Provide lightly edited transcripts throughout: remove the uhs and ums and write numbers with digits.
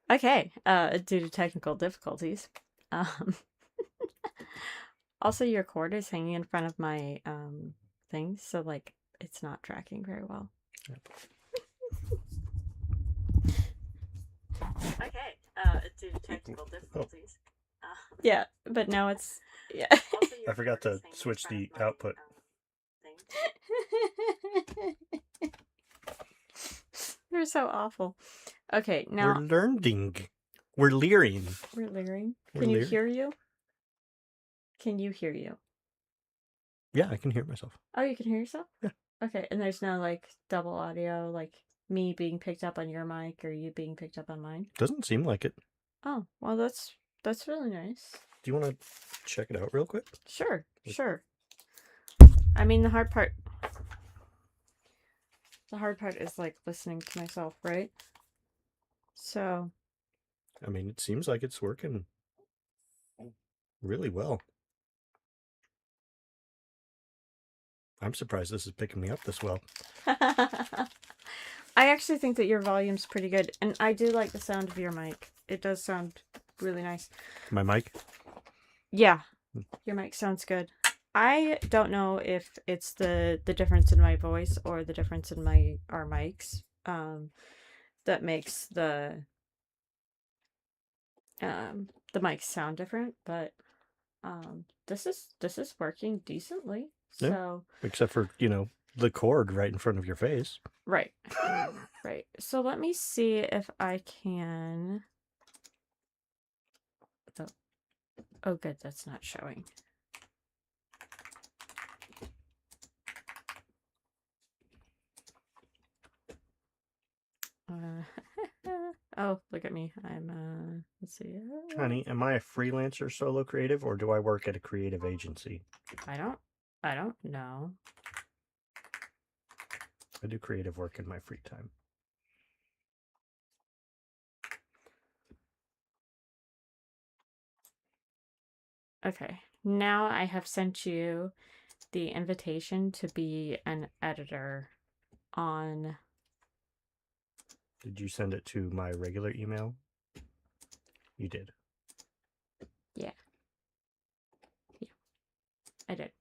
Okay, due to technical difficulties. Um, also, your cord is hanging in front of my thing, so like it's not tracking very well. Okay, due to technical difficulties. Yeah, but now it's yeah. I forgot to switch the output. You're so awful. Okay, We're now learning. We're leering. we're leering. We're Can you leering. hear you? Can you hear you? Yeah, I can hear myself. Oh, you can hear yourself? Yeah. Okay, and there's no like double audio, like me being picked up on your mic or you being picked up on mine. Doesn't seem like it. Oh, well that's really nice. Do you want to check it out real quick? Sure, sure. I mean the hard part is like listening to myself, right? So I mean, it seems like it's working really well. I'm surprised this is picking me up this well. I actually think that your volume's pretty good, and I do like the sound of your mic. It does sound really nice. My mic? Yeah, your mic sounds good. I don't know if it's the difference in my voice or the difference in our mics that makes the mics sound different, but this is working decently. Yeah. So Except for, the cord right in front of your face. right. Right. So let me see if I can oh good, that's not showing. Oh, look at me. I'm let's see. Honey, am I a freelancer solo creative or do I work at a creative agency? I don't know. I do creative work in my free time. Okay. Now I have sent you the invitation to be an editor on. Did you send it to my regular email? You did. Yeah. Yeah. I did.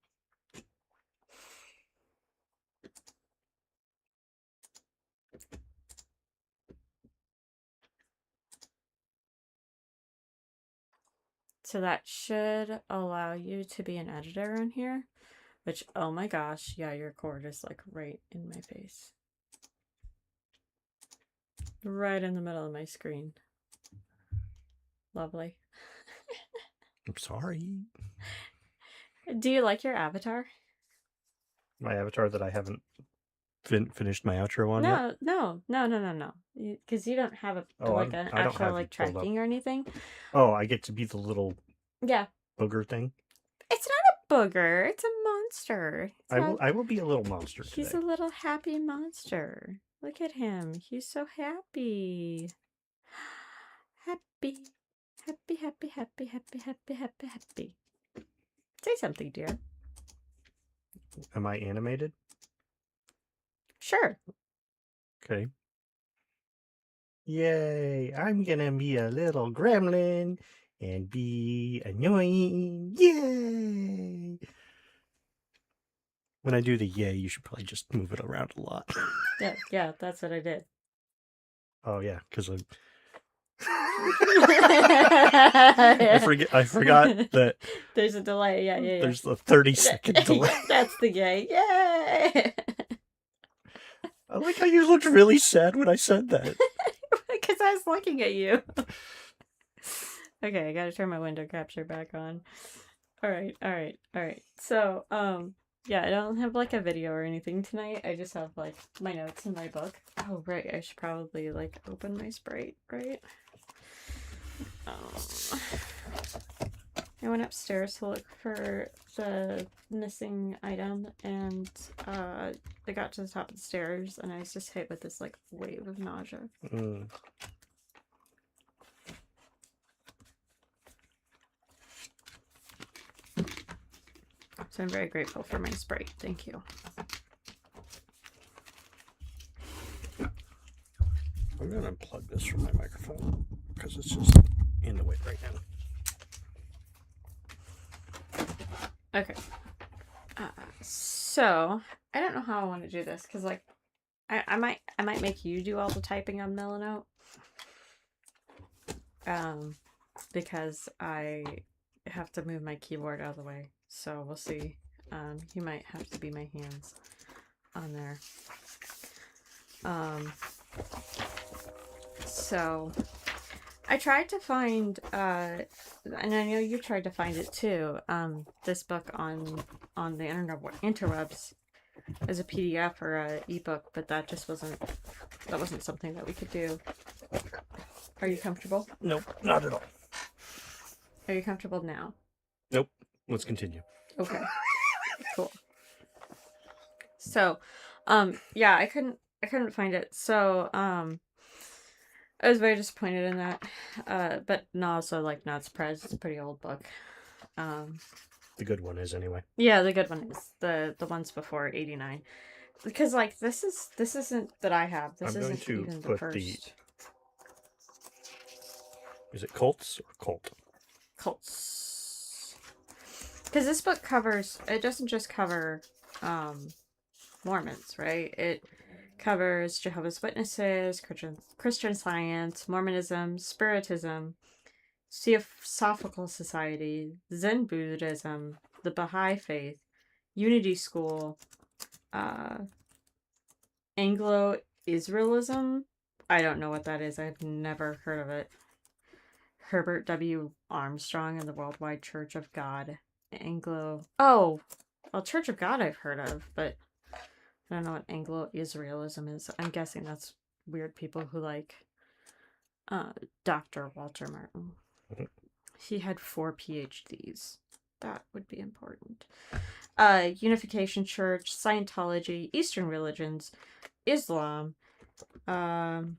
So that should allow you to be an editor on here. Which, oh my gosh, yeah, your cord is like right in my face. Right in the middle of my screen. Lovely. I'm sorry. Do you like your avatar? My avatar that I haven't finished my outro on yet? No. Because you don't have an I don't actual have like it pulled up. tracking or anything. Oh, I get to be the little Yeah. booger thing? It's not a booger. It's a monster. I will be a little monster today. He's a little happy monster. Look at him. He's so happy. Happy. Happy, happy, happy, happy, happy, happy, happy. Say something, dear. Am I animated? Sure. Okay. Yay! I'm gonna be a little gremlin and be annoying. Yay! When I do the yay, you should probably just move it around a lot. Yeah, that's what I did. Oh yeah, because I forgot that there's a delay. Yeah. There's a 30-second delay. That's the yay. Yay! I like how you looked really sad when I said that. Because I was looking at you. Okay, I gotta turn my window capture back on. All right. So, yeah, I don't have like a video or anything tonight. I just have like my notes in my book. Oh, right. I should probably like open my Sprite, right? I went upstairs to look for the missing item, and I got to the top of the stairs, and I was just hit with this like wave of nausea. So I'm very grateful for my Sprite. Thank you. I'm going to unplug this from my microphone. because it's just in the way right now. Okay. So I don't know how I want to do this because, like, I might make you do all the typing on Milanote. Because I have to move my keyboard out of the way, so we'll see. You might have to be my hands on there. So I tried to find, and I know you tried to find it too. This book on the interwebs as a PDF or a ebook, but that just wasn't something that we could do. Are you comfortable? Nope, not at all. Are you comfortable now? Nope. Let's continue. Okay. Cool. So, yeah, I couldn't find it. So, I was very disappointed in that. But also, like, not surprised. It's a pretty old book. The good one is, anyway. Yeah, the good one is the ones before 89. Because, like, this isn't that I have. This isn't even the first. Is it Cults or Cult? Cults. Because this book it doesn't just cover Mormons, right? It covers Jehovah's Witnesses, Christian Science, Mormonism, Spiritism, Theosophical Society, Zen Buddhism, the Baha'i Faith, Unity School, Anglo-Israelism. I don't know what that is. I've never heard of it. Herbert W. Armstrong and the Worldwide Church of God. Church of God I've heard of, but I don't know what Anglo-Israelism is. I'm guessing that's weird people who like Dr. Walter Martin. He had 4 PhDs. That would be important. Unification Church, Scientology, Eastern religions, Islam, and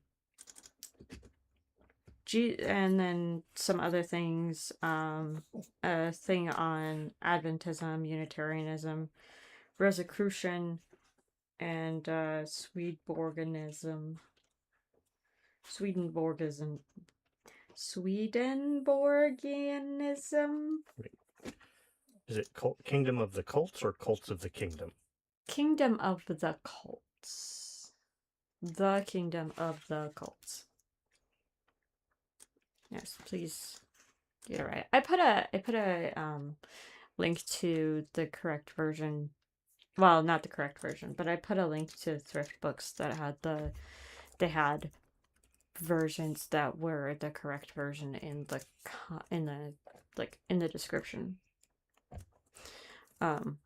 then some other things, a thing on Adventism, Unitarianism, Rosicrucian, and Swedenborgism. Is it Kingdom of the Cults or Cults of the Kingdom? Kingdom of the Cults. The Kingdom of the Cults. Yes, please get it right. I put a link to the correct version. Well, not the correct version, but I put a link to Thrift Books that had they had versions that were the correct version in the description. Not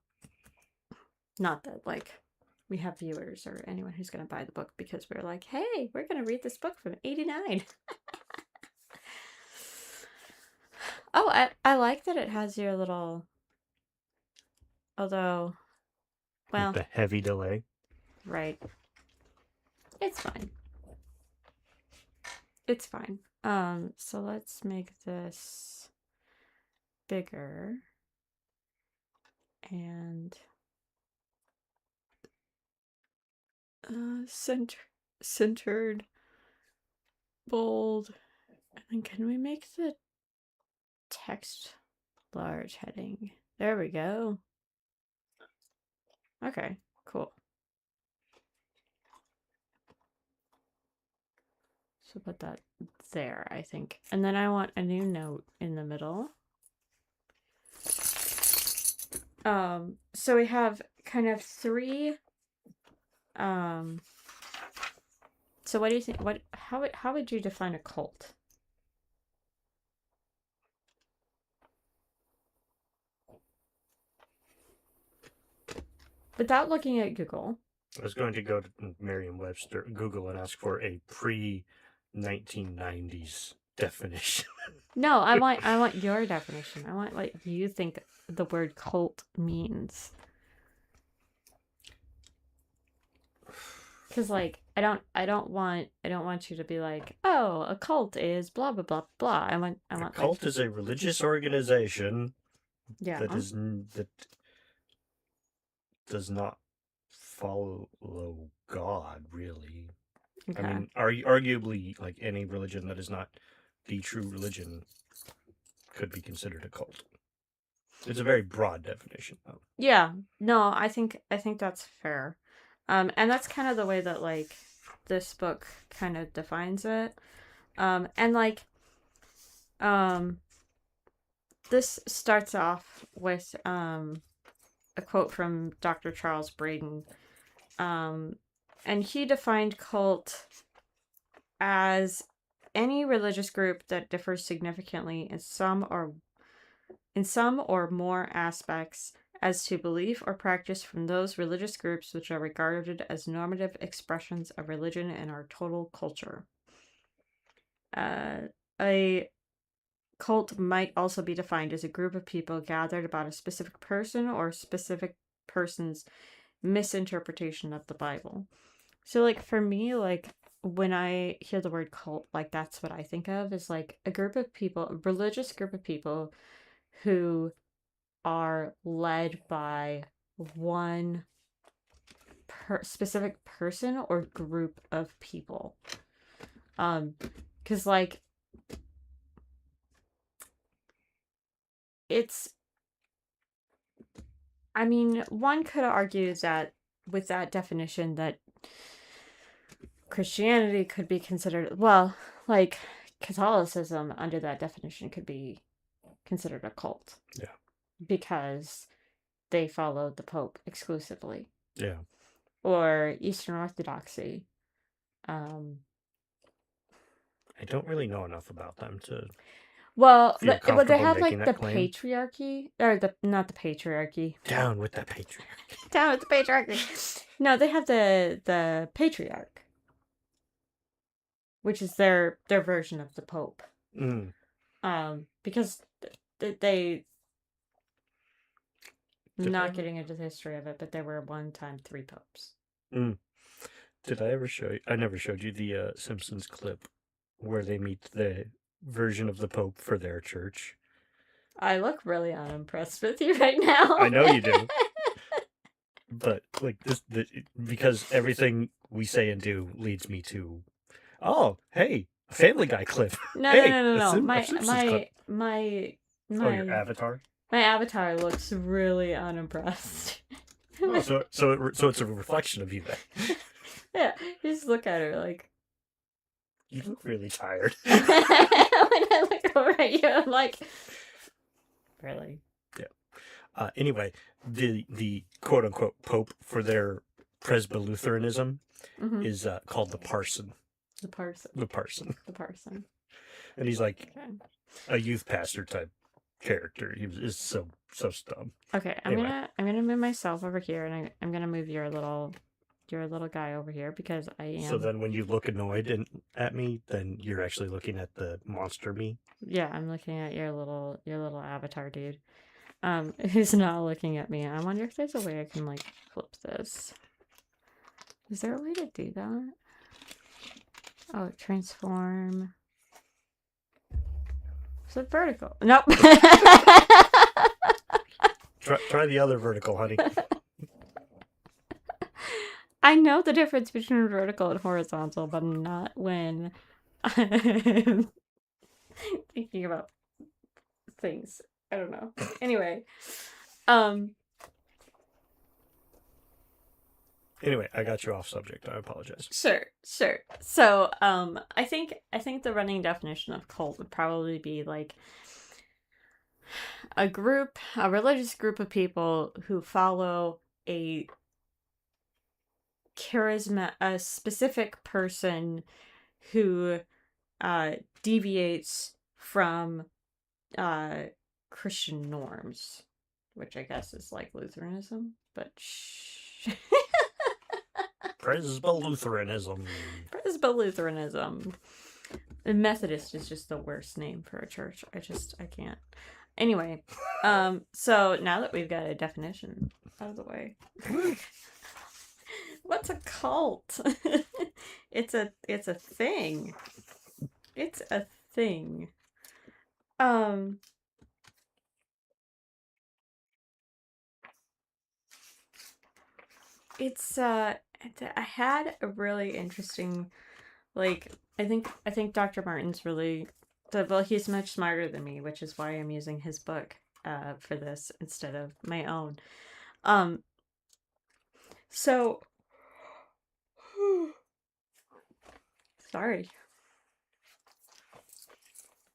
that like we have viewers or anyone who's gonna buy the book because we're like, hey, we're gonna read this book from 89. Oh, I like that it has your little, although, well, the heavy delay. Right. It's fine. It's fine. So let's make this bigger and centered, bold, and then can we make the text large heading? There we go. Okay, cool. So put that there, I think. And then I want a new note in the middle. So we have kind of 3 so what do you think, how would you define a cult? Without looking at Google. I was going to go to Merriam-Webster, Google, and ask for a pre-1990s definition. No, I want your definition. I want what you think the word cult means. Because like I don't want you to be like, oh, a cult is blah blah blah blah. I want a cult is a religious organization. Yeah. That does not follow God, really. Okay. I mean, arguably, like any religion that is not the true religion could be considered a cult. It's a very broad definition, though. Yeah, no, I think that's fair. And that's kind of the way that like this book kind of defines it. And like this starts off with a quote from Dr. Charles Braden. And he defined cult as any religious group that differs significantly in some or more aspects as to belief or practice from those religious groups which are regarded as normative expressions of religion in our total culture. A cult might also be defined as a group of people gathered about a specific person or a specific person's misinterpretation of the Bible. So, like, for me, like, when I hear the word cult, like, that's what I think of is like a group of people, a religious group of people who are led by one specific person or group of people. Because, like, I mean, one could argue that with that definition that Christianity could be considered, well, like, Catholicism under that definition could be considered a cult. Yeah. Because they followed the Pope exclusively. Yeah. Or Eastern Orthodoxy. I don't really know enough about them to. Well, feel but they comfortable have like making the that claim. patriarchy, or not the patriarchy. Down with that patriarchy. Down with the patriarchy. No, they have the patriarch, which is their version of the Pope. Mm. Because they Did not I- getting into the history of it, but there were one time 3 popes. Did I ever show you? I never showed you the Simpsons clip where they meet the version of the Pope for their church. I look really unimpressed with you right now. I know you do. But like because everything we say and do leads me to, oh, hey, a Family Guy clip. No, Hey, no. a My Simpsons clip. Oh, your avatar. My avatar looks really unimpressed. Oh, so it's a reflection of you then. Yeah, just look at her like. You look really tired. When I look over at you, I'm like, really? Yeah. Anyway, the quote unquote Pope for their Presbylutheranism is called the Parson. The parson. The Parson. The parson. And he's like Okay. a youth pastor type character. He is so dumb. Okay, Anyway. I'm gonna move myself over here, and I'm gonna move your little guy over here because I am. So then, when you look annoyed at me, then you're actually looking at the monster me. Yeah, I'm looking at your little avatar dude. Who's not looking at me. I wonder if there's a way I can like flip this. Is there a way to do that? Oh, transform. Is it vertical? Nope. Try the other vertical, honey. I know the difference between vertical and horizontal, but not when I'm thinking about things. I don't know. Anyway, Anyway, I got you off subject. I apologize. Sure. So, I think the running definition of cult would probably be like a religious group of people who follow a specific person who deviates from Christian norms, which I guess is like Lutheranism, but Presbylutheranism. Presbylutheranism. The Methodist is just the worst name for a church. I can't. Anyway, so now that we've got a definition out of the way, what's a cult? It's a thing. It's a thing. It's I had a really interesting, like, I think Dr. Martin's really well, he's much smarter than me, which is why I'm using his book for this instead of my own. So sorry.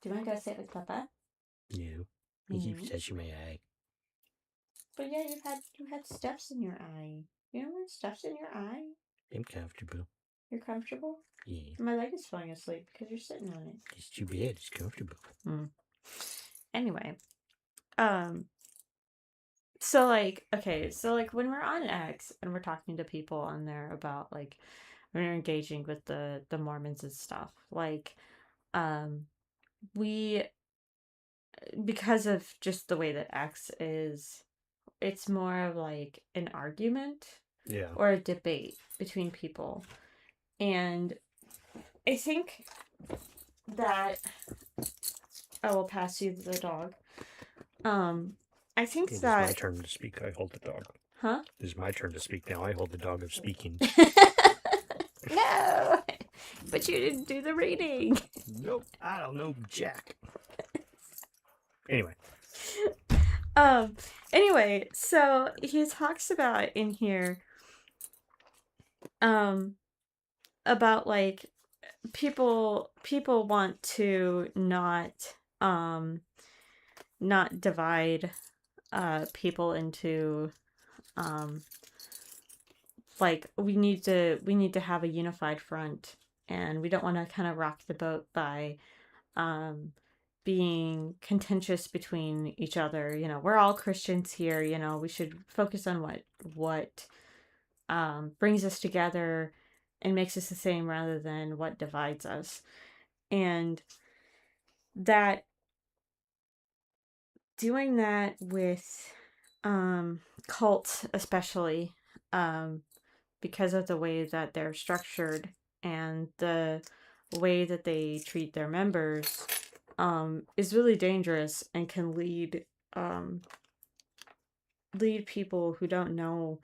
Do you want to go sit with Papa? No. No. He keeps touching my eye. But yeah, you had stuffs in your eye. You know when stuff's in your eye? I'm comfortable. You're comfortable? Yeah. My leg is falling asleep because you're sitting on it. It's too bad. It's comfortable. Anyway, so like, okay, so like when we're on X and we're talking to people on there about like when we're engaging with the Mormons and stuff, like, we, because of just the way that X is, it's more of like an argument Yeah. or a debate between people. And I think that I will pass you the dog. I think It that is my turn to speak. I hold the dog. Huh? It is my turn to speak now. I hold the dog of speaking. No, but you didn't do the reading. Nope. I don't know Jack. Anyway. Anyway, so he talks about in here about like people want to not divide people into like we need to have a unified front, and we don't want to kind of rock the boat by being contentious between each other. You know, we're all Christians here. You know, we should focus on what brings us together and makes us the same rather than what divides us. And that doing that with cults, especially because of the way that they're structured and the way that they treat their members, is really dangerous and can lead people who don't know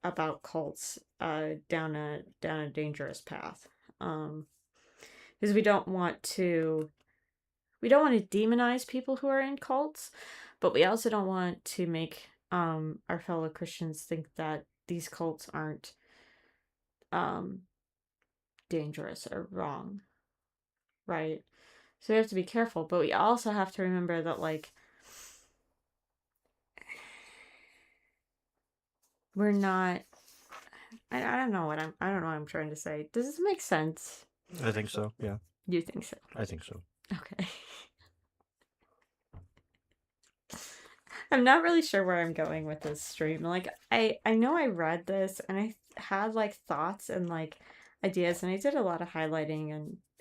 about cults down a dangerous path. Because we don't want to demonize people who are in cults, but we also don't want to make our fellow Christians think that these cults aren't dangerous or wrong, right? So we have to be careful, but we also have to remember that like we're not. I don't know what I'm trying to say. Does this make sense? I think so. Yeah. You think so? I think so. Okay. I'm not really sure where I'm going with this stream. Like, I know I read this and I had like thoughts and like ideas, and I did a lot of highlighting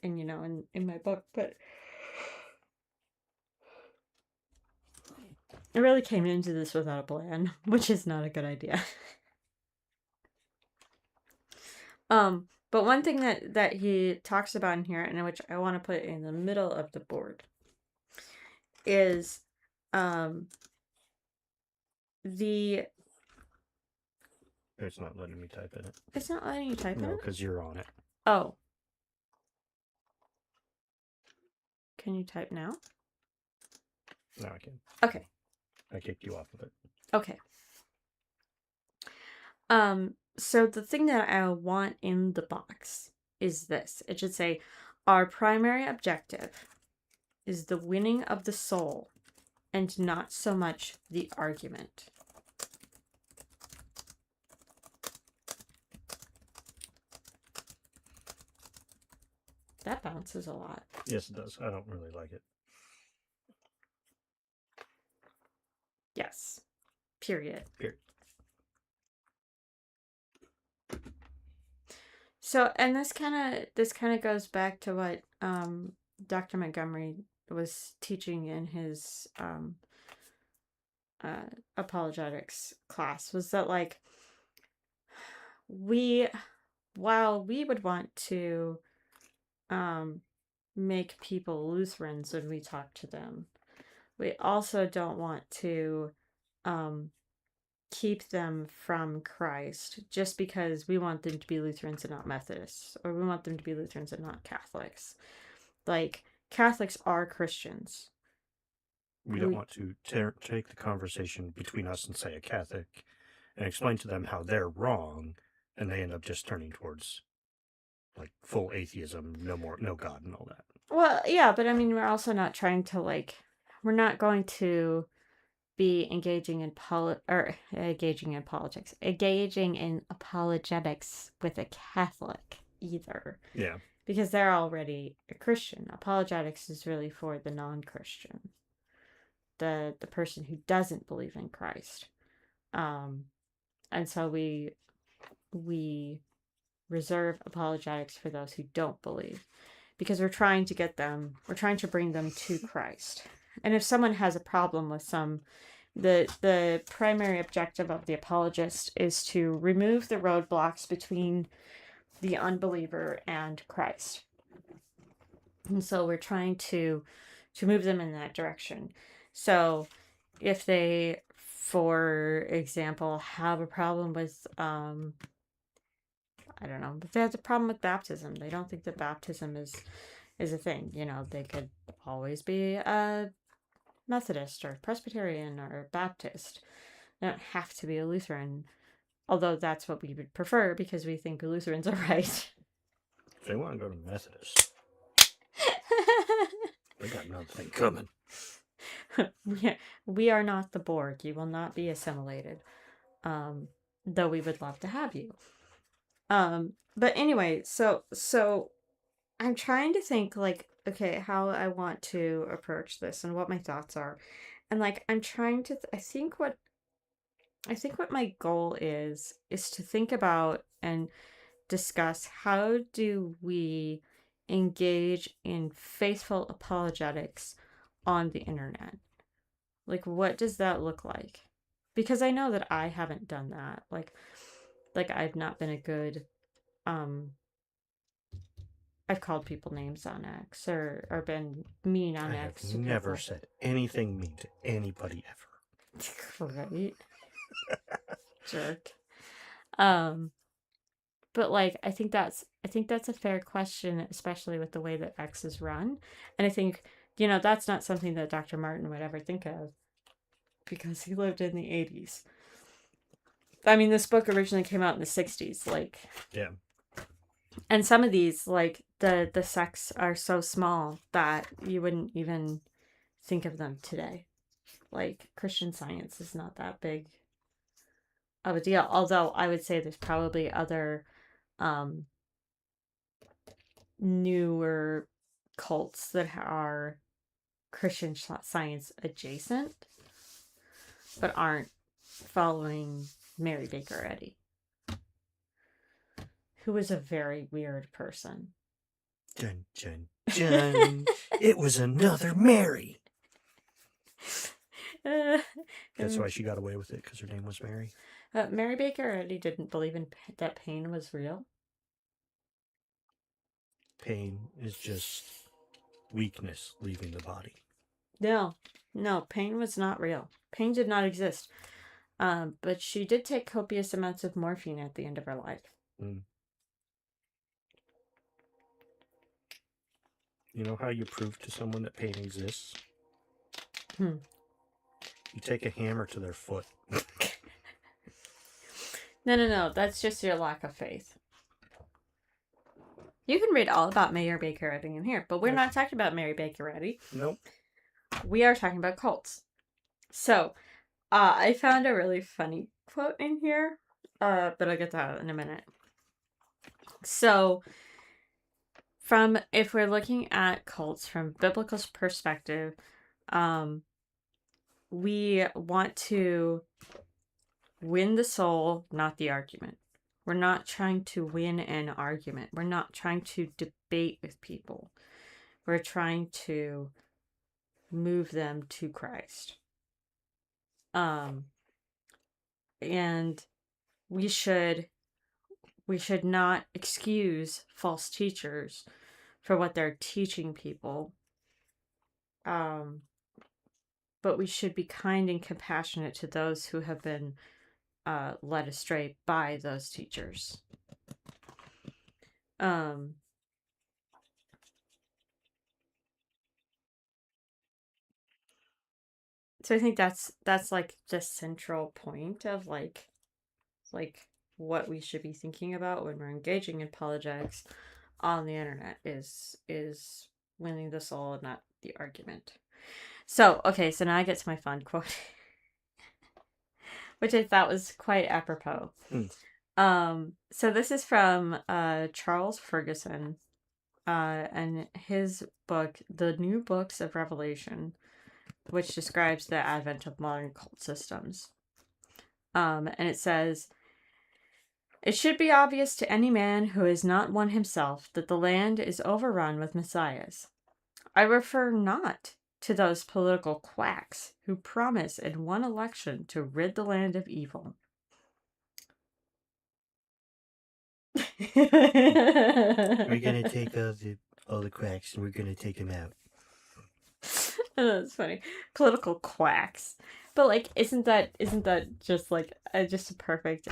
and you know in my book, but I really came into this without a plan, which is not a good idea. But one thing that he talks about in here, and which I want to put in the middle of the board, is the It's not letting me type in it. It's not letting you type in No, it? because you're on it. Oh. Can you type now? No, I can. Okay. I kicked you off of it. Okay. So the thing that I want in the box is this. It should say, our primary objective is the winning of the soul and not so much the argument. That bounces a lot. Yes, it does. I don't really like it. Yes. Period. Period. So, and this kind of goes back to what Dr. Montgomery was teaching in his apologetics class, was that like while we would want to make people Lutherans when we talk to them, we also don't want to keep them from Christ just because we want them to be Lutherans and not Methodists, or we want them to be Lutherans and not Catholics. Like, Catholics are Christians. We don't want to take the conversation between us and, say, a Catholic and explain to them how they're wrong, and they end up just turning towards, like, full atheism, no God and all that. Well, yeah, but I mean, we're also not trying to, like, we're not going to be engaging in engaging in politics, engaging in apologetics with a Catholic either. Yeah. Because they're already a Christian. Apologetics is really for the non-Christian. The person who doesn't believe in Christ. And so we reserve apologetics for those who don't believe. Because we're trying to bring them to Christ. And if someone has a problem with the primary objective of the apologist is to remove the roadblocks between the unbeliever and Christ. And so we're trying to move them in that direction. So if they, for example, have a problem with, I don't know, if they have a problem with baptism, they don't think that baptism is a thing. You know, they could always be a Methodist or Presbyterian or Baptist. They don't have to be a Lutheran, although that's what we would prefer because we think Lutherans are right. If they want to go to Methodist, they got another thing coming. We are not the Borg. You will not be assimilated. Though we would love to have you. But anyway, so I'm trying to think, like, okay, how I want to approach this and what my thoughts are. And, like, I'm trying to, I think what my goal is to think about and discuss how do we engage in faithful apologetics on the internet. Like, what does that look like? Because I know that I haven't done that. Like I've not been a good, I've called people names on X or been mean on X. I have never said anything mean to anybody ever. Right? Jerk. But, like, I think that's a fair question, especially with the way that X is run. And I think, you know, that's not something that Dr. Martin would ever think of because he lived in the 80s. I mean, this book originally came out in the 60s, like. Yeah. And some of these, like, the sects are so small that you wouldn't even think of them today. Like, Christian Science is not that big of a deal. Although I would say there's probably other newer cults that are Christian Science adjacent, but aren't following Mary Baker Eddy, who was a very weird person. Dun, dun, dun. It was another Mary. That's why she got away with it, because her name was Mary. Mary Baker Eddy didn't believe that pain was real. Pain is just weakness leaving the body. No, pain was not real. Pain did not exist. But she did take copious amounts of morphine at the end of her life. Mm. You know how you prove to someone that pain exists? You take a hammer to their foot. No. That's just your lack of faith. You can read all about Mary Baker Eddy in here, but we're not talking about Mary Baker Eddy. Nope. We are talking about cults. So, I found a really funny quote in here, but I'll get to that in a minute. So, if we're looking at cults from biblical perspective, we want to win the soul, not the argument. We're not trying to win an argument. We're not trying to debate with people. We're trying to move them to Christ. And we should not excuse false teachers for what they're teaching people. But we should be kind and compassionate to those who have been led astray by those teachers. So I think that's like the central point of like what we should be thinking about when we're engaging in apologetics on the internet is winning the soul and not the argument. So, okay, so now I get to my fun quote, which I thought was quite apropos. So this is from Charles Ferguson, and his book, The New Books of Revelation, which describes the advent of modern cult systems. And it says, "It should be obvious to any man who is not one himself that the land is overrun with messiahs. I refer not to those political quacks who promise in one election to rid the land of evil." We're gonna take all the quacks and we're gonna take them out. That's funny. Political quacks. But like, isn't that just like just a perfect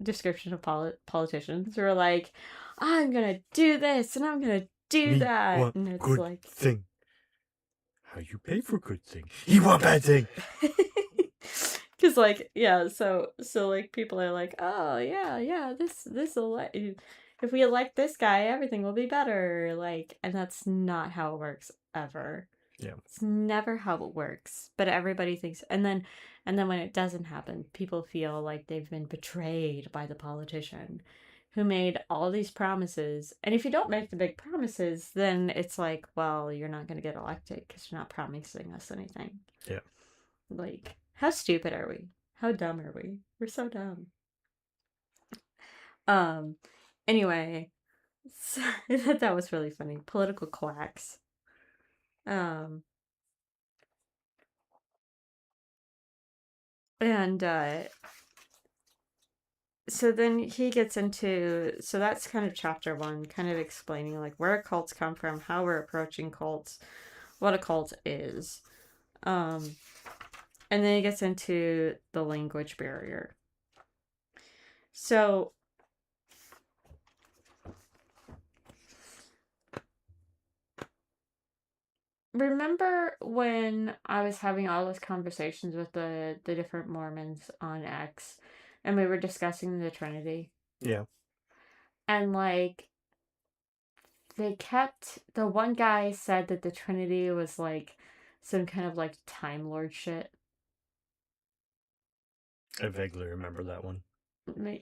description of politicians who are like, I'm gonna do this and I'm gonna do that, and it's good like thing. How you pay for good thing? You want bad thing. Because like, yeah, so like people are like, oh yeah, this if we elect this guy, everything will be better. Like, and that's not how it works ever. Yeah. It's never how it works. But everybody thinks, and then when it doesn't happen, people feel like they've been betrayed by the politician who made all these promises. And if you don't make the big promises, then it's like, well, you're not going to get elected because you're not promising us anything. Yeah. Like, how stupid are we? How dumb are we? We're so dumb. Anyway, so, I thought that was really funny. Political quacks. And so then he gets into, so that's kind of chapter 1, kind of explaining like where cults come from, how we're approaching cults, what a cult is. And then he gets into the language barrier. So remember when I was having all those conversations with the different Mormons on X, and we were discussing the Trinity? Yeah. And like, the one guy said that the Trinity was like some kind of like Time Lord shit. I vaguely remember that one.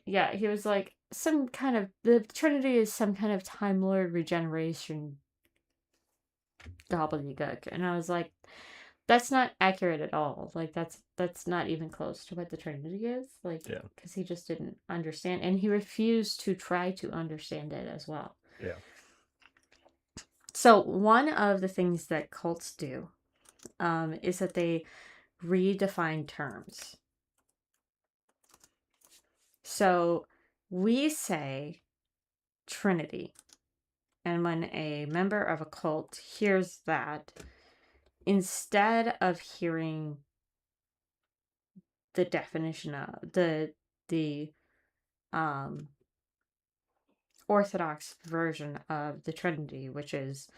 Yeah, he was like, the Trinity is some kind of Time Lord regeneration gobbledygook. And I was like, that's not accurate at all. Like, that's not even close to what the Trinity is. Like, Yeah. because he just didn't understand, and he refused to try to understand it as well. Yeah. So one of the things that cults do is that they redefine terms. So we say Trinity, and when a member of a cult hears that, instead of hearing the definition of the Orthodox version of the Trinity, which is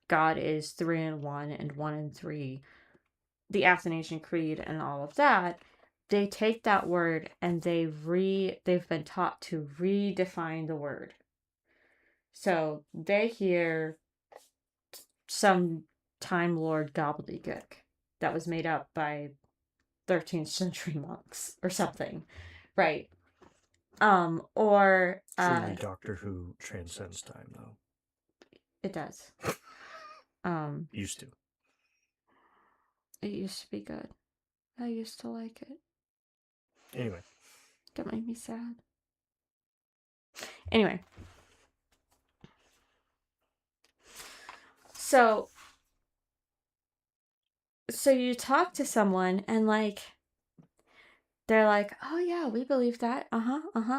God is 3 in 1 and 1 in 3, the Athanasian Creed and all of that, they take that word and they've been taught to redefine the word. So they hear some Time Lord gobbledygook that was made up by 13th century monks or something, right? Or Truly Doctor Who transcends time, though. It does. Used to. It used to be good. I used to like it. Anyway. Don't make me sad. Anyway. So you talk to someone and like, they're like, oh yeah, we believe that.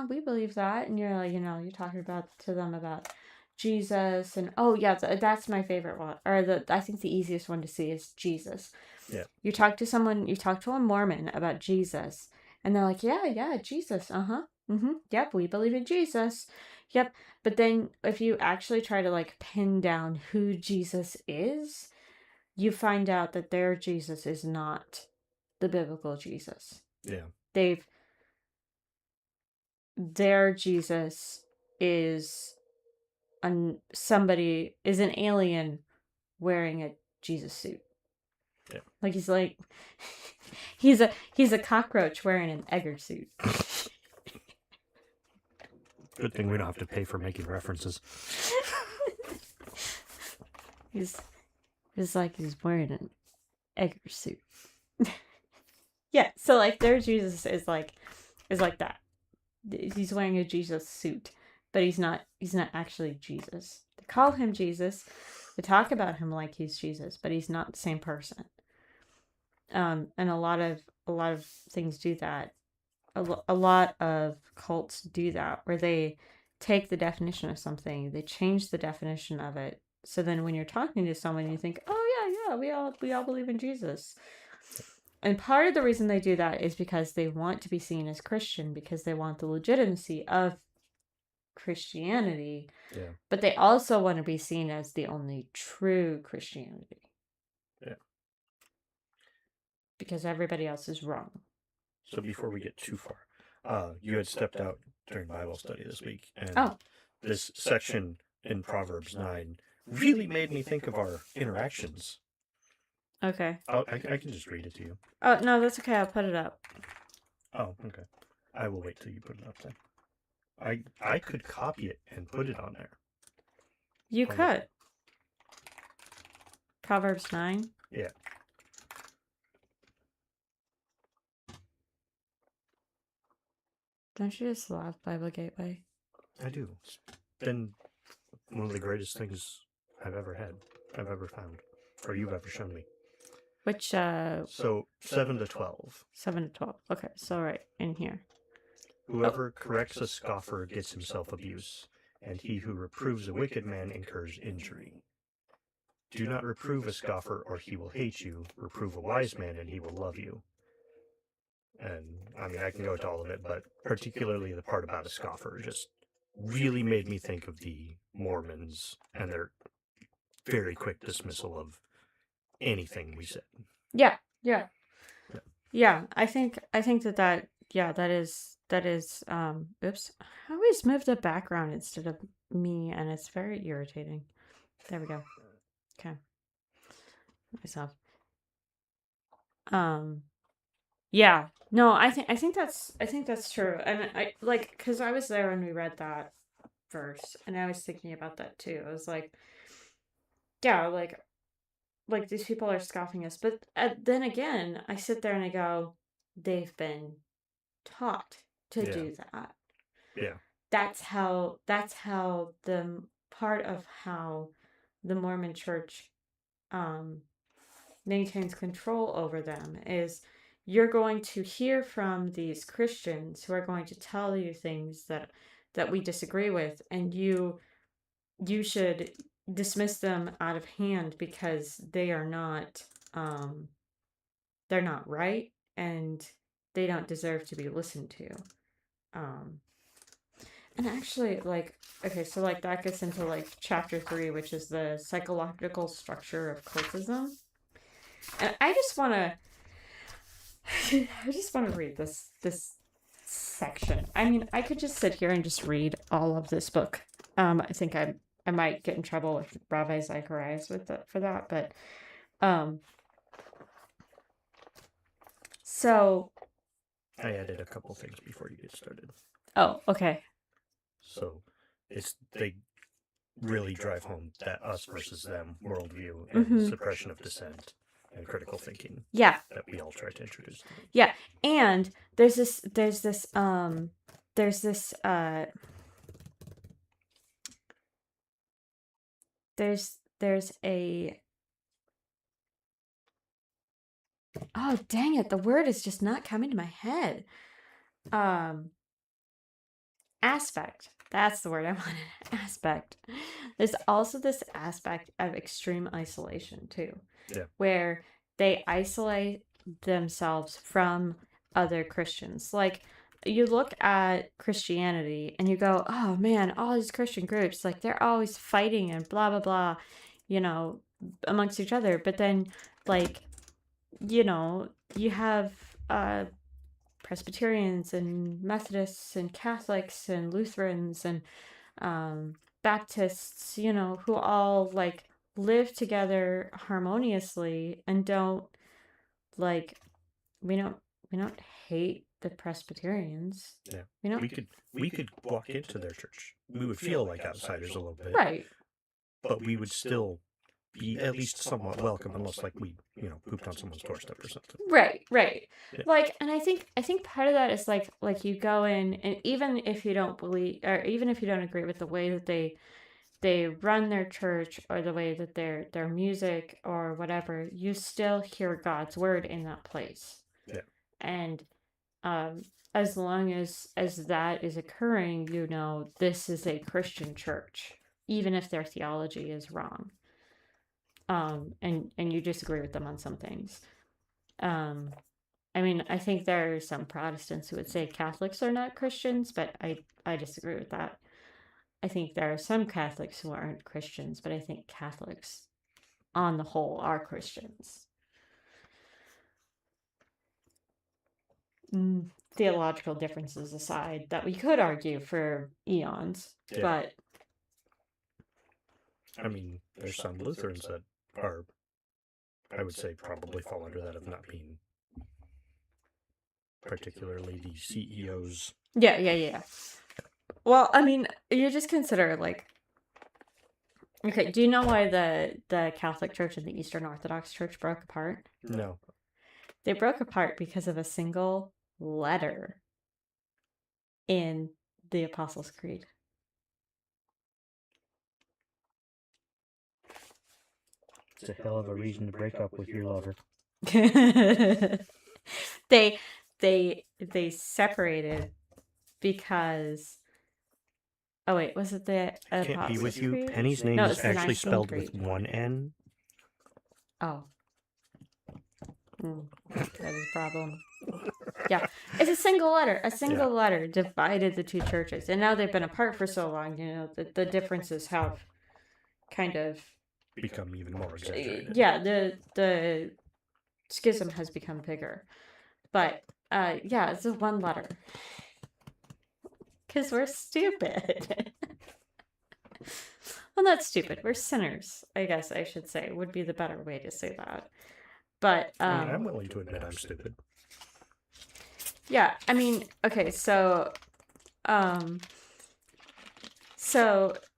We believe that. And you're like, you're talking to them about Jesus, and oh yeah, that's my favorite one. Or I think the easiest one to see is Jesus. Yeah. You talk to a Mormon about Jesus, and they're like, yeah, Jesus. Yep, we believe in Jesus. Yep. But then if you actually try to like pin down who Jesus is, you find out that their Jesus is not the biblical Jesus. Yeah. Their Jesus is an alien wearing a Jesus suit. Yeah. Like he's a cockroach wearing an Egger suit. Good thing we don't have to pay for making references. He's wearing an Egger suit. Yeah, so like their Jesus is like that. He's wearing a Jesus suit, but he's not actually Jesus. They call him Jesus. They talk about him like he's Jesus, but he's not the same person. And a lot of things do that. A lot of cults do that, where they take the definition of something, they change the definition of it. So then when you're talking to someone, you think, oh yeah, we all believe in Jesus. And part of the reason they do that is because they want to be seen as Christian, because they want the legitimacy of Christianity. Yeah. But they also want to be seen as the only true Christianity. Yeah. Because everybody else is wrong. So before we get too far, you had stepped out during Bible study this week, and this section in Proverbs 9 really made me think of our interactions. Okay. I can just read it to you. Oh, no, that's okay. I'll put it up. Oh, okay. I will wait till you put it up then. I could copy it and put it on there. You could. Proverbs 9? Yeah. Don't you just love Bible Gateway? I do. It's been one of the greatest things I've ever found, or you've ever shown me. Which, So, 7 to 12. 7 to 12. Okay, so right in here. Whoever corrects a scoffer gets himself abuse, and he who reproves a wicked man incurs injury. Do not reprove a scoffer, or he will hate you. Reprove a wise man, and he will love you. And, I mean, I can go into all of it, but particularly the part about a scoffer just really made me think of the Mormons and their very quick dismissal of anything we said. Yeah. I think that is oops. I always move the background instead of me, and it's very irritating. There we go. Okay. Myself. Yeah. No, I think that's true. And I like, cuz I was there when we read that verse, and I was thinking about that too. I was like, yeah, like these people are scoffing us, but then again, I sit there and I go, they've been taught to do that. Yeah. That's how the part of how the Mormon Church maintains control over them is, you're going to hear from these Christians who are going to tell you things that we disagree with, and you should dismiss them out of hand because they are not they're not right, and they don't deserve to be listened to. And actually, like, okay, so like that gets into like chapter 3, which is the psychological structure of cultism. And I just want to read this section. I mean, I could just sit here and just read all of this book. I think I might get in trouble with Ravi Zacharias for that, but so I added a couple things before you get started. Oh, okay. So they really drive home that us versus them worldview and suppression of dissent and critical thinking. Yeah. That we all try to introduce. Yeah. And there's a, oh dang it, the word is just not coming to my head. Aspect. That's the word I wanted. Aspect. There's also this aspect of extreme isolation too. Yeah. Where they isolate themselves from other Christians. Like, you look at Christianity and you go, oh man, all these Christian groups, like, they're always fighting and blah blah blah, amongst each other. But then, like, you have Presbyterians and Methodists and Catholics and Lutherans and Baptists, who all like live together harmoniously and don't like we don't hate the Presbyterians. Yeah. We don't. We could walk into their church. We would feel like outsiders a little bit. Right. But we would still be at least somewhat welcome, unless like we, pooped on someone's doorstep or something. Right. Yeah. Like, and I think part of that is like you go in, and even if you don't believe, or even if you don't agree with the way that they run their church or the way that their music or whatever, you still hear God's word in that place. Yeah. And as long as that is occurring, this is a Christian church, even if their theology is wrong. And you disagree with them on some things. I mean, I think there are some Protestants who would say Catholics are not Christians, but I disagree with that. I think there are some Catholics who aren't Christians, but I think Catholics, on the whole, are Christians. Theological differences aside, that we could argue for eons, Yeah. but I mean, there's some Lutherans that are, I would say, probably fall under that of not being particularly the CEOs. Yeah. Well, I mean, you just consider like, okay, do you know why the Catholic Church and the Eastern Orthodox Church broke apart? No. They broke apart because of a single letter in the Apostles' Creed. It's a hell of a reason to break up with your lover. They separated because. Oh wait, was it the Apostles' Can't be with you. Creed? Penny's name No, is it's the actually Nicene spelled Creed. with one N. Oh. That is a problem. Yeah, it's a single letter. A single letter divided the two churches, and now they've been apart for so long. The differences have kind of become even more exaggerated. Yeah, the schism has become bigger, but yeah, it's a one letter because we're stupid. Well, not stupid. We're sinners, I guess I should say, would be the better way to say that. But I mean, I'm willing to admit I'm stupid. Yeah, I mean, okay, so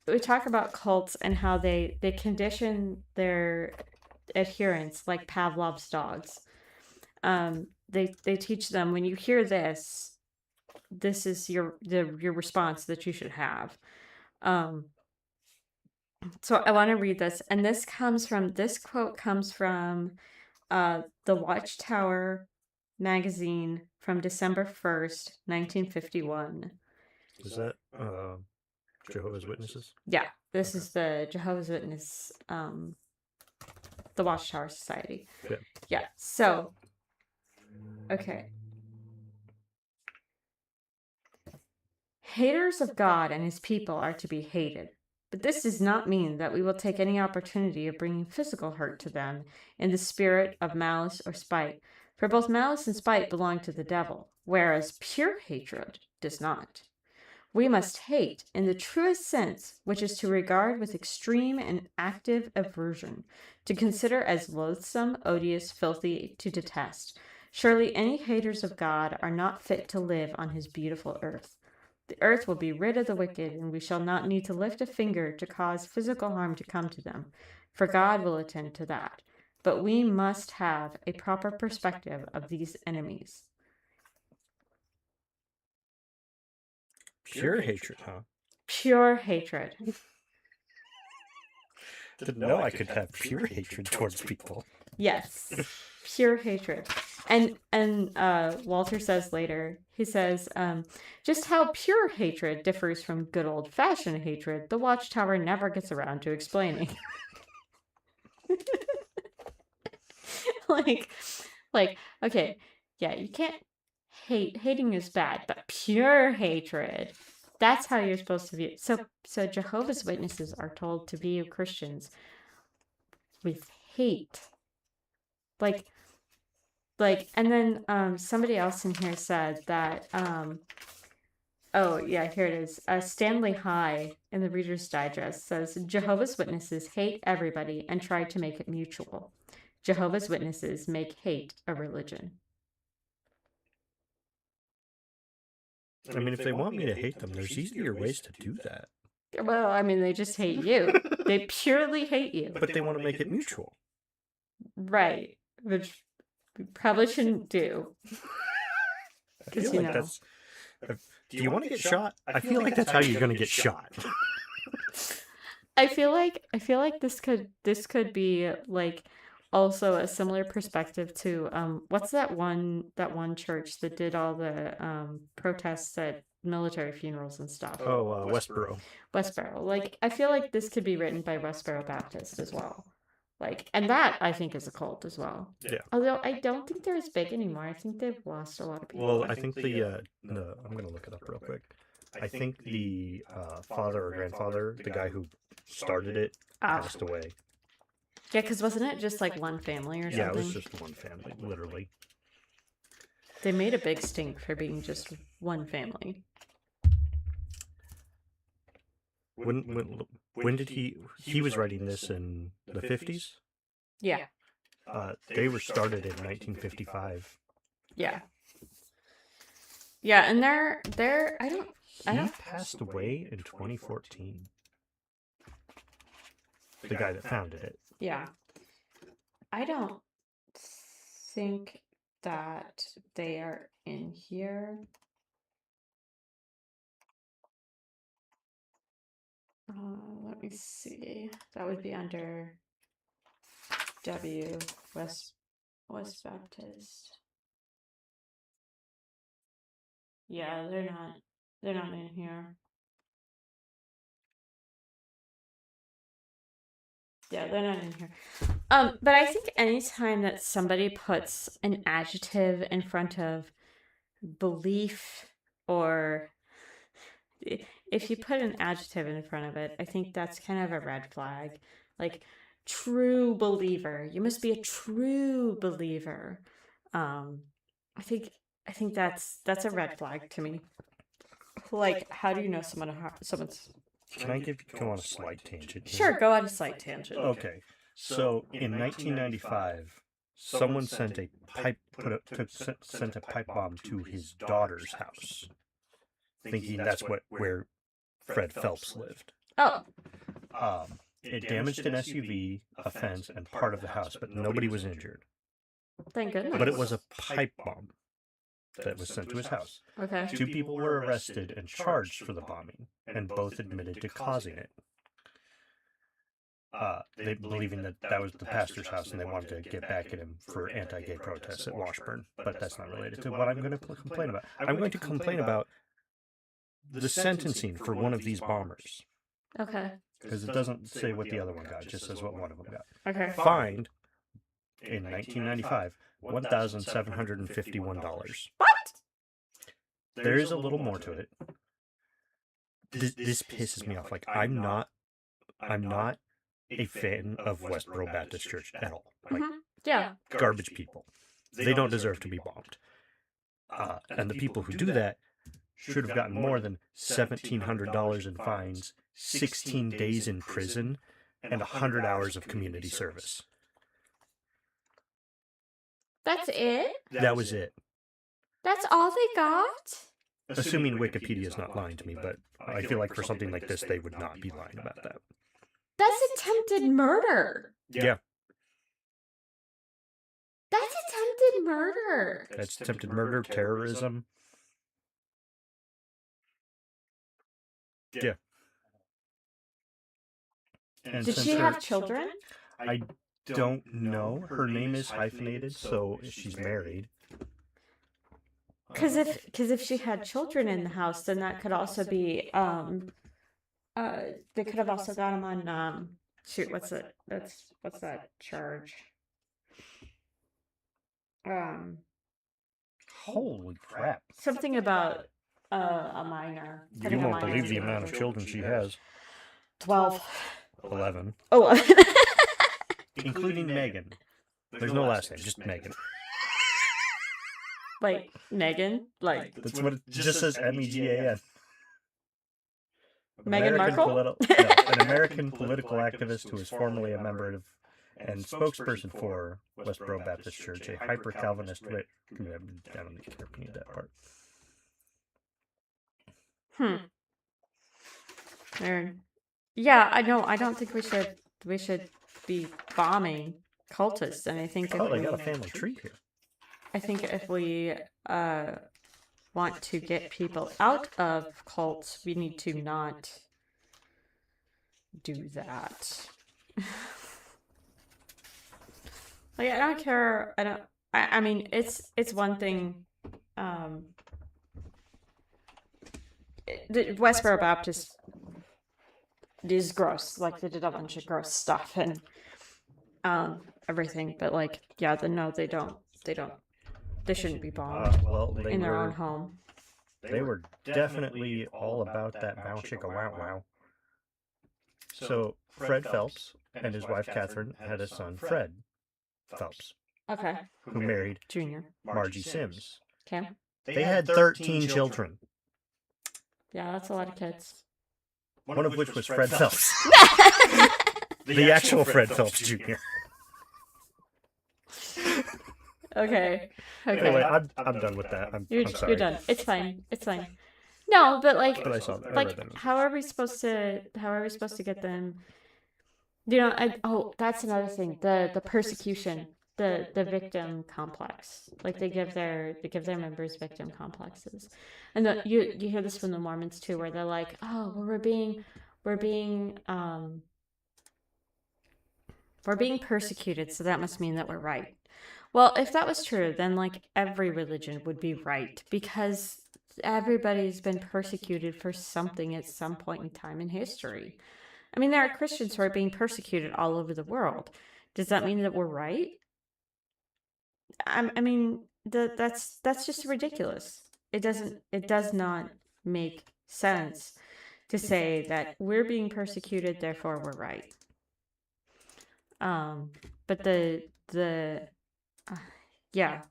we talk about cults and how they condition their adherents like Pavlov's dogs. They teach them, when you hear this is your response that you should have. So I want to read this, and this quote comes from the Watchtower magazine from December 1st, 1951. Is that Jehovah's Witnesses? Yeah, this is the Jehovah's Witness, the Watchtower Society. Yeah, so, okay. Haters of God and his people are to be hated. But this does not mean that we will take any opportunity of bringing physical hurt to them in the spirit of malice or spite, for both malice and spite belong to the devil, whereas pure hatred does not. We must hate in the truest sense, which is to regard with extreme and active aversion, to consider as loathsome, odious, filthy, to detest. Surely any haters of God are not fit to live on his beautiful earth. The earth will be rid of the wicked, and we shall not need to lift a finger to cause physical harm to come to them, for God will attend to that. But we must have a proper perspective of these enemies. Pure hatred, huh? Pure hatred. Didn't know I could have pure hatred towards people. Yes, pure hatred. And Walter says later, he says, just how pure hatred differs from good old-fashioned hatred, the Watchtower never gets around to explaining. like, okay, yeah, you can't hating is bad, but pure hatred, that's how you're supposed to view it. So Jehovah's Witnesses are told to view Christians with hate. Like, like, and then somebody else in here said that oh yeah, here it is. Stanley High in the Reader's Digest says Jehovah's Witnesses hate everybody and try to make it mutual. Jehovah's Witnesses make hate a religion. I mean, if they want me to hate them, there's easier ways to do that. Well, I mean, they just hate you. They purely hate you. But they want to make it mutual. Right. Which we probably shouldn't do. I feel like that's... Do you want to get shot? I feel like that's how you're going to get shot. I feel like this could be like also a similar perspective to what's that one church that did all the protests at military funerals and stuff. Oh, Westboro. Westboro. Like, I feel like this could be written by Westboro Baptist as well. Like, and that I think is a cult as well. Yeah. Although I don't think they're as big anymore. I think they've lost a lot of people. Well, I think the I'm gonna look it up real quick. I think the father or grandfather, the guy who started it, passed away. Yeah, because wasn't it just like one family or something? Yeah, it was just one family, literally. They made a big stink for being just one family. When did he was writing this in the 50s? Yeah. They were started in 1955. Yeah. Yeah, and they're He passed away in 2014. The guy that founded it. Yeah. I don't think that they are in here. Let me see. That would be under W West Baptist. Yeah, they're not in here. Yeah, they're not in here. But I think anytime that somebody puts an adjective in front of belief, or if you put an adjective in front of it, I think that's kind of a red flag. Like, true believer. You must be a true believer. I think that's a red flag to me. Like, how do you know someone's... Can I go on a slight tangent here? Sure, go on a slight tangent. Okay. So in 1995, someone sent a pipe bomb to his daughter's house, thinking that's where Fred Phelps lived. Oh. It damaged an SUV, a fence, and part of the house, but nobody was injured. Thank goodness. But it was a pipe bomb that was sent to his house. Okay. 2 people were arrested and charged for the bombing, and both admitted to causing it. They believing that was the pastor's house, and they wanted to get back at him for anti-gay protests at Washburn. But that's not related to what I'm going to complain about. I'm going to complain about the sentencing for one of these bombers. Okay. Because it doesn't say what the other one got; it just says what one of them got. Okay. Fined in 1995, $1,751. What? There is a little more to it. This pisses me off. Like, I'm not a fan of Westboro Baptist Church at all. Like, Yeah. garbage people. They don't deserve to be bombed. And the people who do that should have gotten more than $1,700 in fines, 16 days in prison, and 100 hours of community service. That's it? That was it. That's all they got? Assuming Wikipedia is not lying to me, but I feel like for something like this, they would not be lying about that. That's attempted murder. Yeah. That's attempted murder. That's attempted murder, terrorism. Yeah. And Did she have children? I don't know. Her name is hyphenated, so she's married. Because if she had children in the house, then that could also be they could have also got him on shoot, what's that charge? Holy crap. Something about a minor. You won't believe the amount of children she has. 12. 11. Oh. Including Megan. There's no last name, just Megan. Like Megan? Like That's what it just says. MEGAN. Meghan Markle? No, an American political activist who is formerly a member of and spokesperson for Westboro Baptist Church, a hyper Calvinist. I don't need that part. Yeah, I know. I don't think we should be bombing cultists, and I think if they got a family tree here. I think if we want to get people out of cults, we need to not do that. Like, I don't care. I mean, it's one thing. The Westboro Baptist is gross. Like, they did a bunch of gross stuff and everything. But like, yeah, no, they don't. They shouldn't be bombed in their own home. They were definitely all about that bow chicka wow wow. So Fred Phelps and his wife Catherine had a son, Fred Phelps. Okay. Who married Junior Margie Sims. Okay. They had 13 children. Yeah, that's a lot of kids. One of which was Fred Phelps. The actual Fred Phelps Jr. Okay. Anyway, I'm done with that. I'm sorry. You're done. It's fine. No, but like, But I saw that. like, how are we supposed to get them? You know, that's another thing. The persecution, the victim complex. Like, they give their members victim complexes, and you hear this from the Mormons too, where they're like, oh, well, we're being persecuted, so that must mean that we're right. Well, if that was true, then like every religion would be right, because everybody's been persecuted for something at some point in time in history. I mean, there are Christians who are being persecuted all over the world. Does that mean that we're right? I mean, that's just ridiculous. It does not make sense to say that we're being persecuted, therefore we're right. But yeah,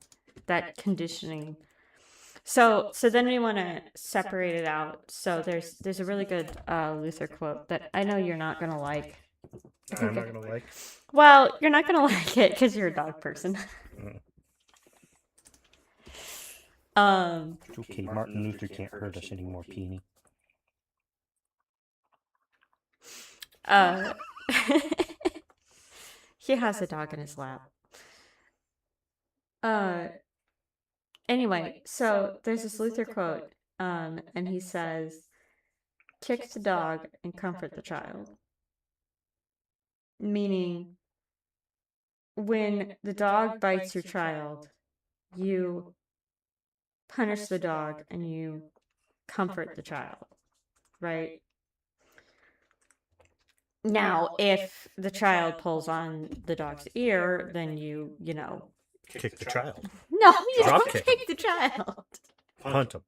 that conditioning. So then we want to separate it out. So there's a really good Luther quote that I know you're not gonna like. I'm not gonna like. Well, you're not gonna like it because you're a dog person. It's okay, Martin Luther can't hurt us anymore, Peony. He has a dog in his lap. Anyway, so there's this Luther quote, and he says, "Kick the dog and comfort the child." Meaning, when the dog bites your child, you punish the dog and you comfort the child, right? Now, if the child pulls on the dog's ear, then you know. Kick the child. No, you Drop don't kick kick the child. Punt him.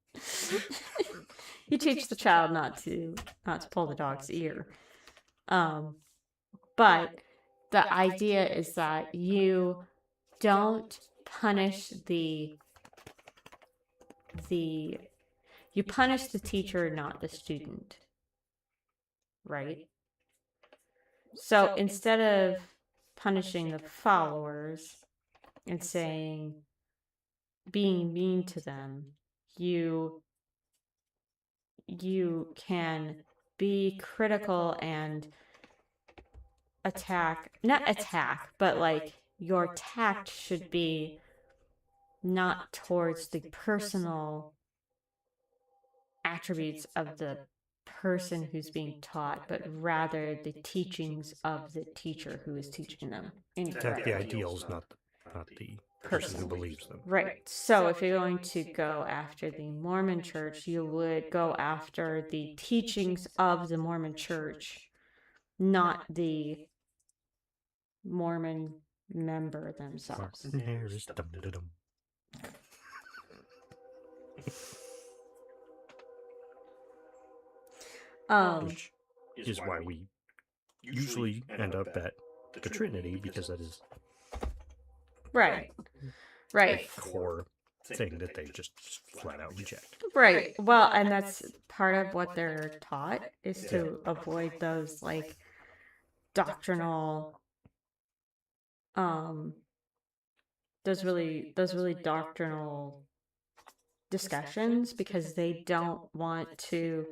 You teach the child not to pull the dog's ear. But the idea is that you don't punish you punish the teacher, not the student. Right? So instead of punishing the followers and being mean to them, you can be critical and not attack, but like your tact should be not towards the personal attributes of the person who's being taught, but rather the teachings of the teacher who is teaching them. Attack the ideals, not the person who believes them. Right. So if you're going to go after the Mormon Church, you would go after the teachings of the Mormon Church, not the Mormon member themselves. Which is why we usually end up at the Trinity, because that is right. core. thing that they just flat out reject. Right. Well, and that's part of what they're taught is to avoid those like doctrinal um those really doctrinal discussions because they don't want to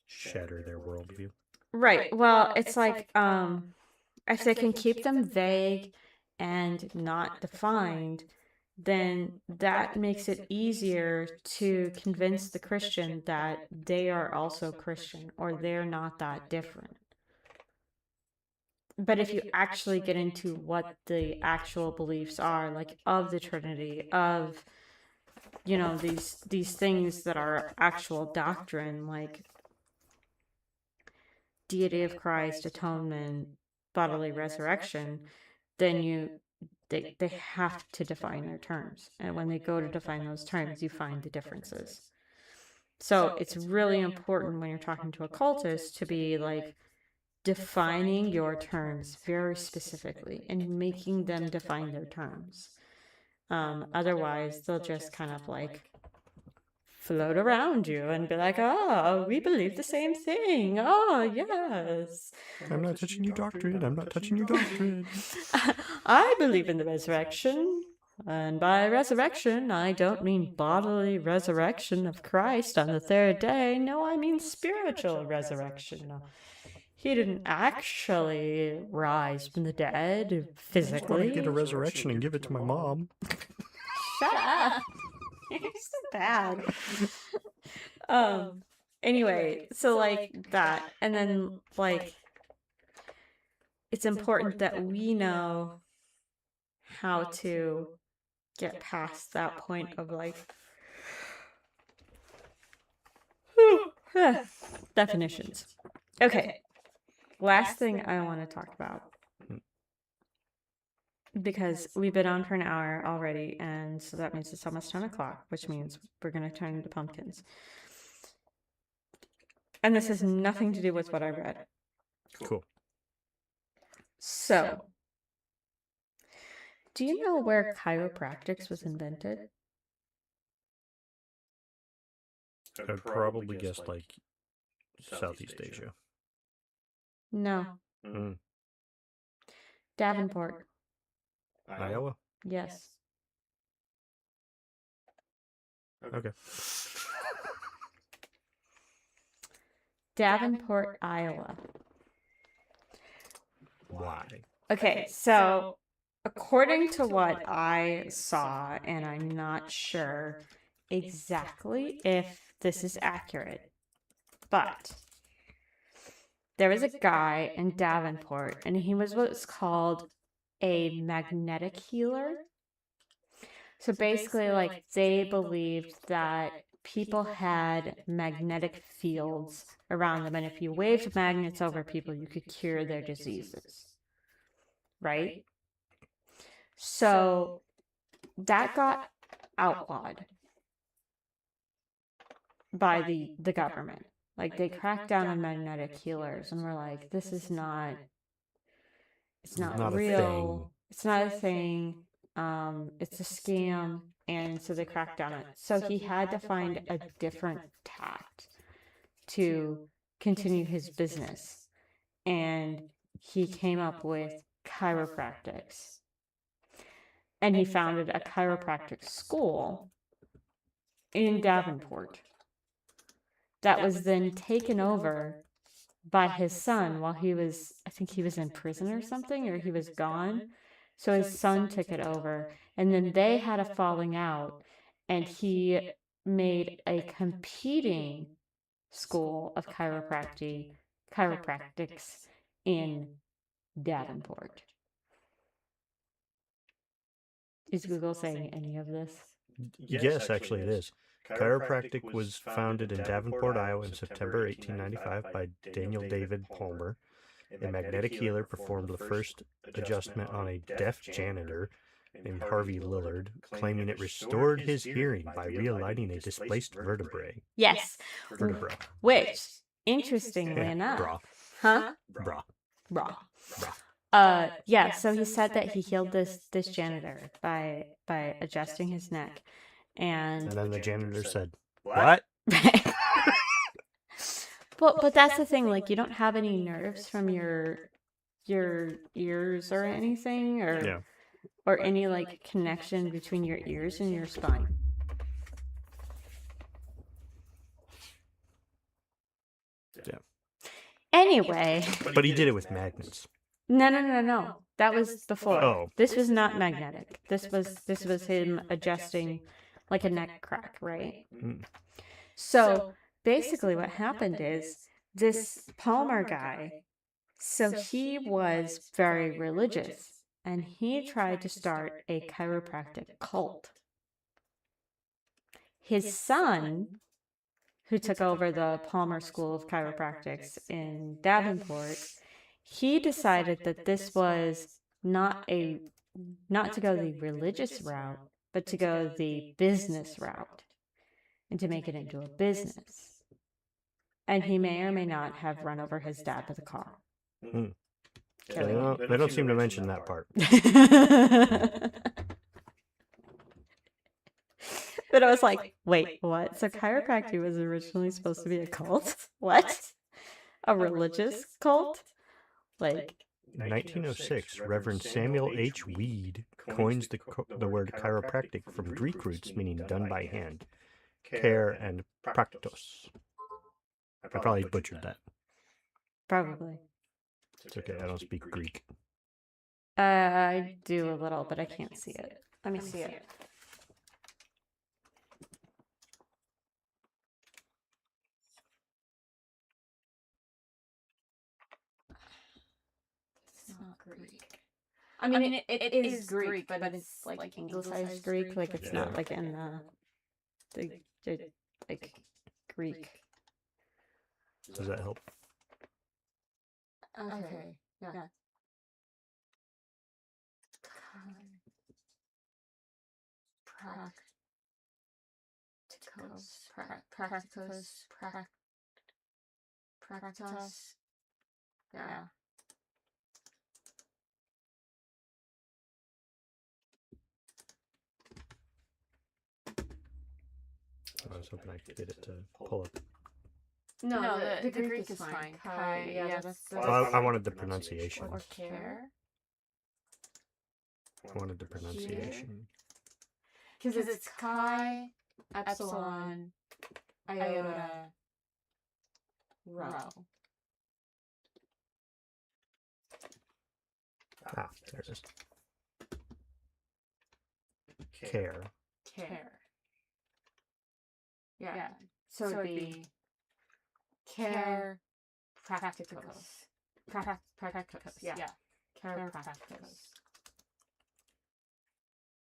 Shatter their worldview. right. Well, it's like if they can keep them vague and not defined, then that makes it easier to convince the Christian that they are also Christian or they're not that different. But if you actually get into what the actual beliefs are, like of the Trinity, of these things that are actual doctrine, like deity of Christ, atonement, bodily resurrection, then they have to define their terms. And when they go to define those terms, you find the differences. So it's really important when you're talking to a cultist to be like defining your terms very specifically and making them define their terms. Otherwise, they'll just kind of like float around you and be like, oh, we believe the same thing. Oh, yes. I'm not touching your doctrine. I'm not touching your doctrine. I believe in the resurrection. And by resurrection, I don't mean bodily resurrection of Christ on the third day. No, I mean spiritual resurrection. He didn't actually rise from the dead physically. I'm going to get a resurrection and give it to my mom. Shut up. You're so bad. Anyway, so like that. And then like it's important that we know how to get past that point of like definitions. Okay. Last thing I want to talk about, because we've been on for an hour already, and so that means it's almost 10 o'clock, which means we're going to turn into pumpkins. And this has nothing to do with what I read. Cool. So, do you know where chiropractics was invented? I'd probably guess like Southeast Asia. No. Davenport. Iowa? Yes. Okay. Davenport, Iowa. Why? Okay, so according to what I saw, and I'm not sure exactly if this is accurate, but there was a guy in Davenport, and he was what's called a magnetic healer. So basically, like, they believed that people had magnetic fields around them, and if you waved magnets over people, you could cure their diseases. Right? So that got outlawed by the government. Like, they cracked down on magnetic healers and were like, this is not, it's not real. It's not a thing. It's a scam. And so they cracked down on it. So he had to find a different tact to continue his business. And he came up with chiropractics. And he founded a chiropractic school in Davenport that was then taken over by his son while he was, I think he was in prison or something, or he was gone. So his son took it over, and then they had a falling out, and he made a competing school of chiropractics in Davenport. Is Google saying any of this? Yes, actually it is. Chiropractic was founded in Davenport, Iowa in September 1895 by Daniel David Palmer. A magnetic healer performed the first adjustment on a deaf janitor named Harvey Lillard, claiming it restored his hearing by realigning a displaced vertebrae. Yes. Vertebra. Which, interestingly enough... Bra. Huh? Bra. Bra. Yeah, so he said that he healed this janitor by adjusting his neck. And And then the janitor said, "What?" but that's the thing, like you don't have any nerves from your ears or anything, Yeah. or any like connection between your ears and your spine. Yeah. Anyway, But he did it with magnets. no. That was before. Oh. This was not magnetic. This was him adjusting like a neck crack, right? Mm. So basically what happened is this Palmer guy, so he was very religious and he tried to start a chiropractic cult. His son, who took over the Palmer School of Chiropractics in Davenport, he decided that this was not to go the religious route, but to go the business route and to make it into a business. And he may or may not have run over his dad with a car. Mm. They don't seem to mention that part. But I was like, wait, what? So chiropractic was originally supposed to be a cult? What? A religious cult? Like, In 1906, Reverend Samuel H. Weed coins the word chiropractic from Greek roots meaning done by hand, care and praktos. I probably butchered that. probably. It's okay, I don't speak Greek. I do a little, but I can't see it. Let me see it. It's not Greek. I mean, it is Greek, but it's like anglicized Greek. Like it's not like in the like Greek. Does that help? Okay. Yeah. Practicos. Yeah. I was hoping I could get it to pull up. No, the Greek is fine. Chi, yeah, that's Well, I wanted the pronunciation. or care. I wanted the pronunciation. Because it's chi, epsilon, iota, rho. Ah, there it is. Care. Care. Yeah. So it'd be care practicos. Practicos. Yeah. Care practicos.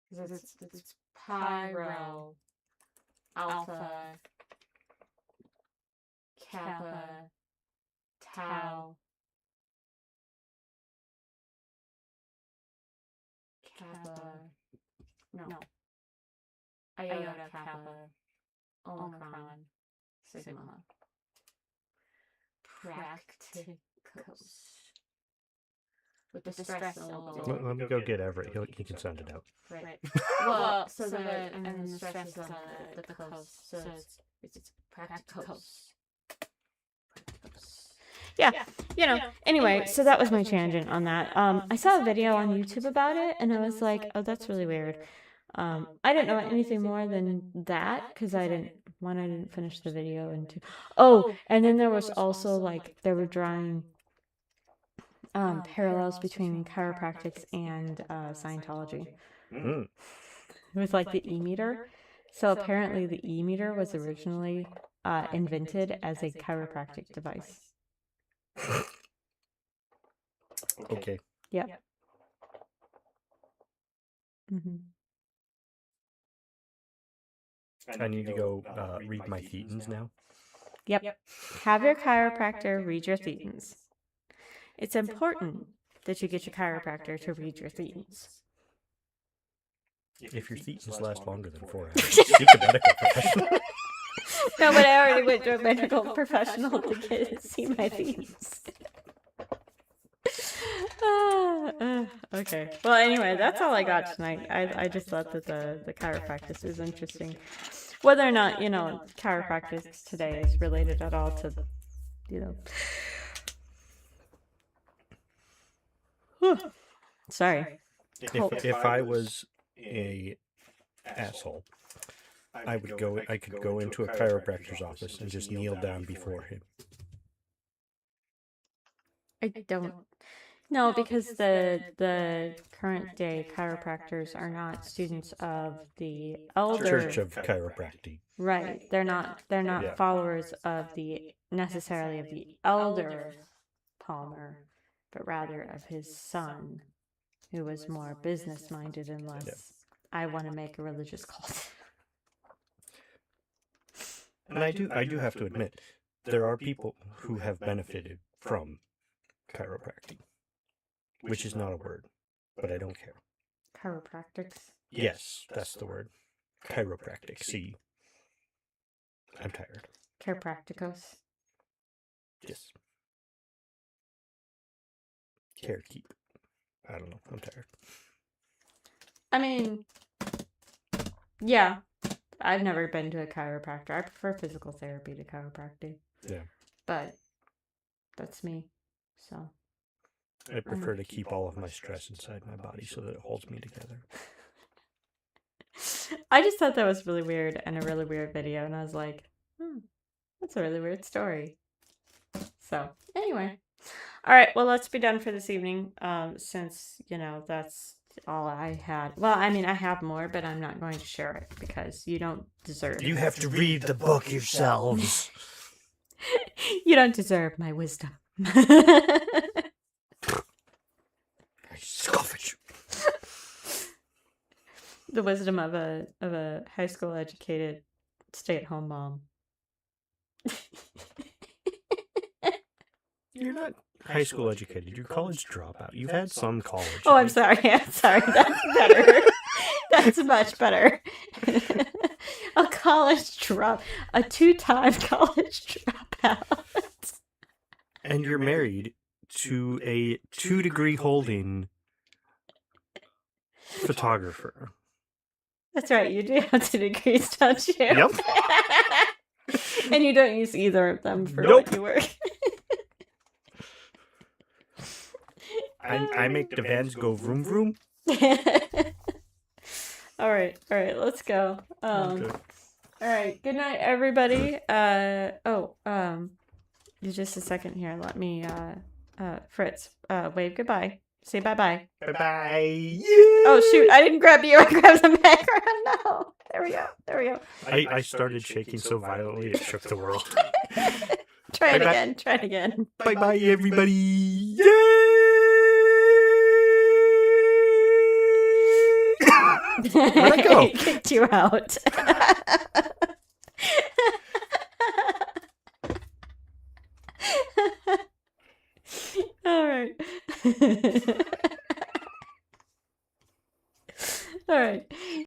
Because it's pi, rho, alpha, kappa, tau, kappa, no, iota, kappa, omicron, sigma, practicos. With the stress syllable. Let me go get Everett. He can send it out. Right. Well, so and then the stress is on the cos. So it's practicos. Yeah, anyway, so that was my tangent on that. I saw a video on YouTube about it, and I was like, oh, that's really weird. I didn't know anything more than that, because I didn't finish the video, and and then there was also, like, they were drawing parallels between chiropractics and Scientology. Mm. With, like, the e-meter. So apparently the e-meter was originally invented as a chiropractic device. Okay. Yep. Mm-hmm. I need to go read my thetans now. Yep. Have your chiropractor read your thetans. It's important that you get your chiropractor to read your thetans. If your thetans last longer than 4 hours, seek a medical professional. No, but I already went to a medical professional to see my thetans. Okay. Well, anyway, that's all I got tonight. I just thought that the chiropractic was interesting. Whether or not, chiropractic today is related at all to, you know. Sorry. If I was a asshole, I could go into a chiropractor's office and just kneel down before him. I don't. No, because the current day chiropractors are not students of the elder Church of Chiropractic. Right. They're not Yeah. followers of the necessarily of the elder Palmer, but rather of his son, who was more business minded and less I want to make a religious cult. And I do have to admit, there are people who have benefited from chiropractic, which is not a word, but I don't care. Chiropractics. Yes, that's the word. Chiropractic. See, I'm tired. Chiropracticos. Yes. Care keep. I don't know. I'm tired. I mean, yeah. I've never been to a chiropractor. I prefer physical therapy to chiropractic. Yeah. But that's me. So I prefer to keep all of my stress inside my body so that it holds me together. I just thought that was really weird and a really weird video, and I was like, that's a really weird story. So anyway. All right, well, let's be done for this evening, since, that's all I had. Well, I mean, I have more, but I'm not going to share it because you don't deserve You have to read the book yourselves. You don't deserve my wisdom. I scoff at you. The wisdom of a high school educated stay-at-home mom. You're not high school educated. You're college dropout. You've had some college. Oh, I'm sorry. That's better. That's much better. A two-time college dropout. And you're married to a 2-degree holding photographer. That's right. You do have 2 degrees, don't you? Yep. And you don't use either of them for Nope. what you work. I make the vans go vroom vroom. All right, let's go. Okay. All right, good night, everybody. Just a second here. Let me, Fritz, wave goodbye. Say bye-bye. Bye-bye. Oh, shoot, I didn't grab you. I grabbed the background. No. There we go. I started shaking so violently it shook the world. Try it Bye-bye. again. Bye-bye, everybody. Yay! Where'd I go? He kicked you out. All right. All right.